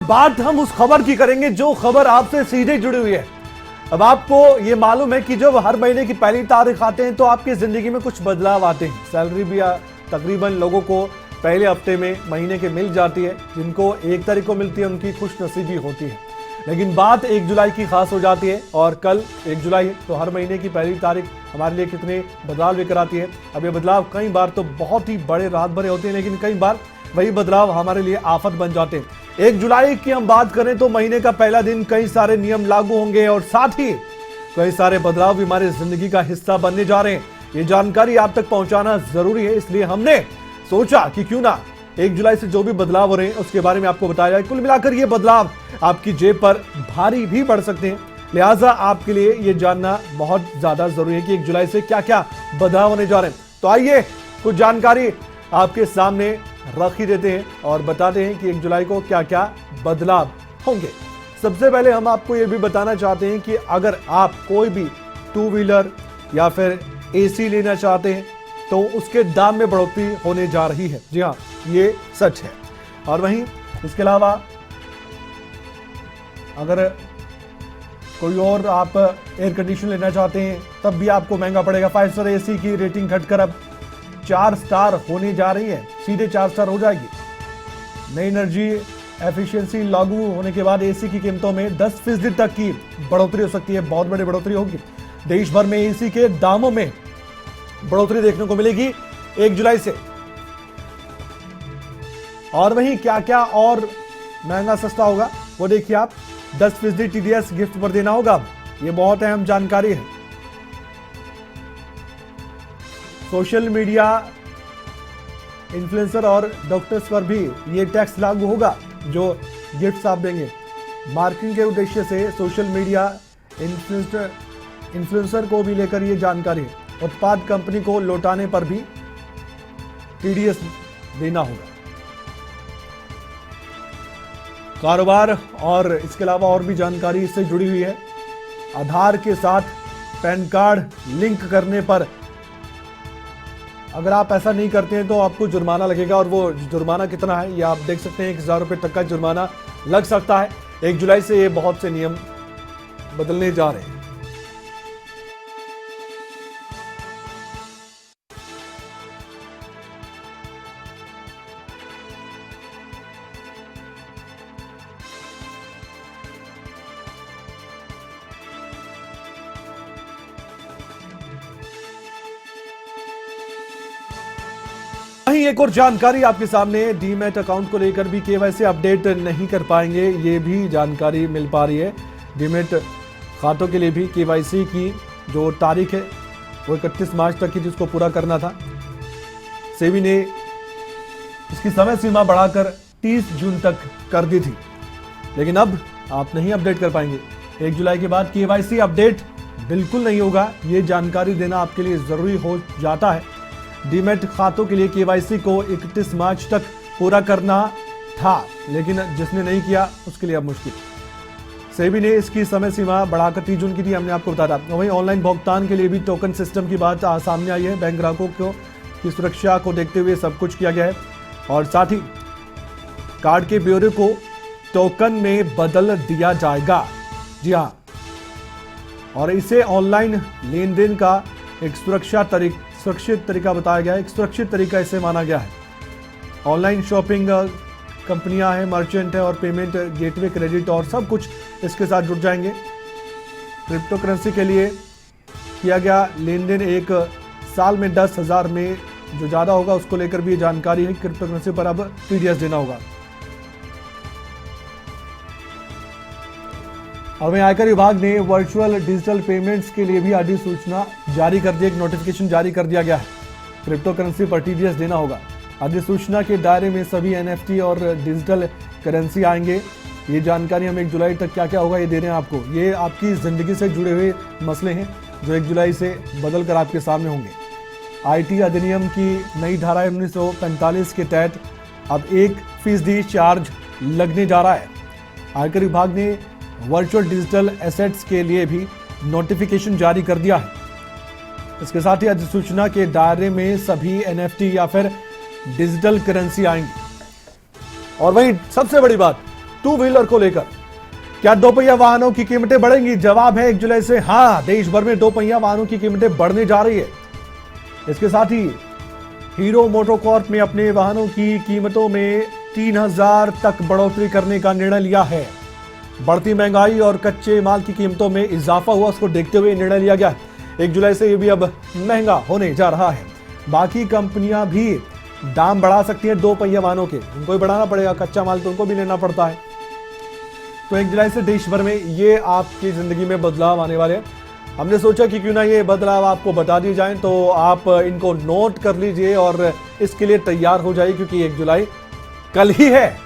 बात हम उस खबर की करेंगे जो खबर आपसे सीधे जुड़ी हुई है। अब आपको ये मालूम है कि जब हर महीने की पहली तारीख आते हैं तो आपकी जिंदगी में कुछ बदलाव आते हैं। सैलरी भी तकरीबन लोगों को पहले हफ्ते में महीने के मिल जाती है। जिनको 1 तारीख को मिलती है उनकी खुशनसीबी होती है, लेकिन बात 1 जुलाई की खास हो जाती है और कल 1 जुलाई है। तो हर महीने की पहली तारीख हमारे लिए कितने बदलाव लेकर आती है। अब ये बदलाव कई बार तो बहुत ही बड़े रात भरे होते हैं, लेकिन कई बार वही बदलाव हमारे लिए आफत बन जाते हैं। 1 जुलाई की हम बात करें तो महीने का पहला दिन कई सारे नियम लागू होंगे और साथ ही कई सारे बदलाव भी हमारी जिंदगी का हिस्सा बनने जा रहे हैं। ये जानकारी आप तक पहुंचाना जरूरी है, इसलिए हमने सोचा कि क्यों ना 1 जुलाई से जो भी बदलाव हो रहे हैं उसके बारे में आपको बताया जाए। कुल मिलाकर ये बदलाव आपकी जेब पर भारी भी पड़ सकते हैं, लिहाजा आपके लिए ये जानना बहुत ज्यादा जरूरी है कि 1 जुलाई से क्या क्या बदलाव होने जा रहे हैं। तो आइए कुछ जानकारी आपके सामने रख ही देते हैं और बताते हैं कि 1 जुलाई को क्या क्या बदलाव होंगे। सबसे पहले हम आपको यह भी बताना चाहते हैं कि अगर आप कोई भी 2 व्हीलर या फिर एसी लेना चाहते हैं तो उसके दाम में बढ़ोतरी होने जा रही है। जी हाँ, ये सच है। और वहीं इसके अलावा अगर कोई और आप एयर कंडीशन लेना चाहते हैं तब भी आपको महंगा पड़ेगा। 5 स्टार एसी की रेटिंग घटकर अब 4 स्टार होने जा रही है, सीधे 4 स्टार हो जाएगी। नई एनर्जी एफिशिएंसी लागू होने के बाद एसी की कीमतों में 10% तक की बढ़ोतरी हो सकती है। बहुत बड़ी बढ़ोतरी होगी। देश भर में एसी के दामों में बढ़ोतरी देखने को मिलेगी 1 जुलाई से। और वहीं क्या क्या और महंगा सस्ता होगा वो देखिए आप। 10% टीडीएस गिफ्ट पर देना होगा, ये बहुत अहम जानकारी है। सोशल मीडिया इन्फ्लुएंसर और डॉक्टर्स पर भी ये टैक्स लागू होगा जो गिफ्ट्स आप देंगे। मार्केटिंग के उद्देश्य से सोशल मीडिया इन्फ्लुएंसर को भी लेकर ये जानकारी है। उत्पाद कंपनी को लौटाने पर भी टीडीएस देना होगा। कारोबार और इसके अलावा और भी जानकारी इससे जुड़ी हुई है। आधार के साथ पैन कार्ड लिंक करने पर अगर आप ऐसा नहीं करते हैं तो आपको जुर्माना लगेगा, और वो जुर्माना कितना है ये आप देख सकते हैं। 1000 रुपये तक का जुर्माना लग सकता है। 1 जुलाई से ये बहुत से नियम बदलने जा रहे हैं। वहीं एक और जानकारी आपके सामने, डीमैट अकाउंट को लेकर भी केवाईसी अपडेट नहीं कर पाएंगे, ये भी जानकारी मिल पा रही है। डीमैट खातों के लिए भी केवाईसी की जो तारीख है वो 31 मार्च तक की, जिसको पूरा करना था। सेबी ने इसकी समय सीमा बढ़ाकर 30 जून तक कर दी थी, लेकिन अब आप नहीं अपडेट कर पाएंगे। 1 जुलाई के बाद केवाईसी अपडेट बिल्कुल नहीं होगा, ये जानकारी देना आपके लिए जरूरी हो जाता है। डीमैट खातों के लिए केवाईसी को 31 मार्च तक पूरा करना था, लेकिन जिसने नहीं किया उसके लिए अब मुश्किल। सेबी ने इसकी समय सीमा बढ़ाकर 30 जून की थी, हमने आपको बताया था। वहीं ऑनलाइन भुगतान के लिए भी टोकन सिस्टम की बात सामने आई है। बैंक ग्राहकों की सुरक्षा को देखते हुए सब कुछ किया गया है, और साथ ही कार्ड के ब्योरे को टोकन में बदल दिया जाएगा। जी हाँ, और इसे ऑनलाइन लेन देन का एक सुरक्षित तरीका बताया गया है। एक सुरक्षित तरीका इसे माना गया है। ऑनलाइन शॉपिंग कंपनियां हैं, मर्चेंट है और पेमेंट गेटवे, क्रेडिट और सब कुछ इसके साथ जुड़ जाएंगे। क्रिप्टो करेंसी के लिए किया गया लेन देन 1 साल में 10,000 में जो ज़्यादा होगा उसको लेकर भी जानकारी है। क्रिप्टो करेंसी पर अब टीडीएस देना होगा। और वहीं आयकर विभाग ने वर्चुअल डिजिटल पेमेंट्स के लिए भी अधिसूचना जारी कर दी, एक नोटिफिकेशन जारी कर दिया गया है। क्रिप्टो करेंसी पर टीडीएस देना होगा। अधिसूचना के दायरे में सभी एनएफटी और डिजिटल करेंसी आएंगे। ये जानकारी हम 1 जुलाई तक क्या क्या होगा ये दे रहे हैं आपको। ये आपकी जिंदगी से जुड़े हुए मसले हैं जो 1 जुलाई से बदल कर आपके सामने होंगे। आईटी अधिनियम की नई धारा 1945 के तहत अब 1% चार्ज लगने जा रहा है। आयकर विभाग ने वर्चुअल डिजिटल एसेट्स के लिए भी नोटिफिकेशन जारी कर दिया है। इसके साथ ही अधिसूचना के दायरे में सभी एनएफटी या फिर डिजिटल करेंसी आएंगी। और वहीं सबसे बड़ी बात, टू व्हीलर को लेकर। क्या दोपहिया वाहनों की कीमतें बढ़ेंगी? जवाब है 1 जुलाई से हाँ, देश भर में दोपहिया वाहनों की कीमतें बढ़ने जा रही है। इसके साथ ही हीरो मोटोकॉर्प ने अपने वाहनों की कीमतों में 3000 तक बढ़ोतरी करने का निर्णय लिया है। बढ़ती महंगाई और कच्चे माल की कीमतों में इजाफा हुआ, उसको देखते हुए निर्णय लिया गया है। 1 जुलाई से ये भी अब महंगा होने जा रहा है। बाकी कंपनियां भी दाम बढ़ा सकती हैं दो पहिया वाहनों के, उनको भी बढ़ाना पड़ेगा, कच्चा माल तो उनको भी लेना पड़ता है। तो 1 जुलाई से देश भर में ये आपकी जिंदगी में बदलाव आने वाले हैं। हमने सोचा कि क्यों ना ये बदलाव आपको बता दिए जाएं, तो आप इनको नोट कर लीजिए और इसके लिए तैयार हो जाइए, क्योंकि 1 जुलाई कल ही है।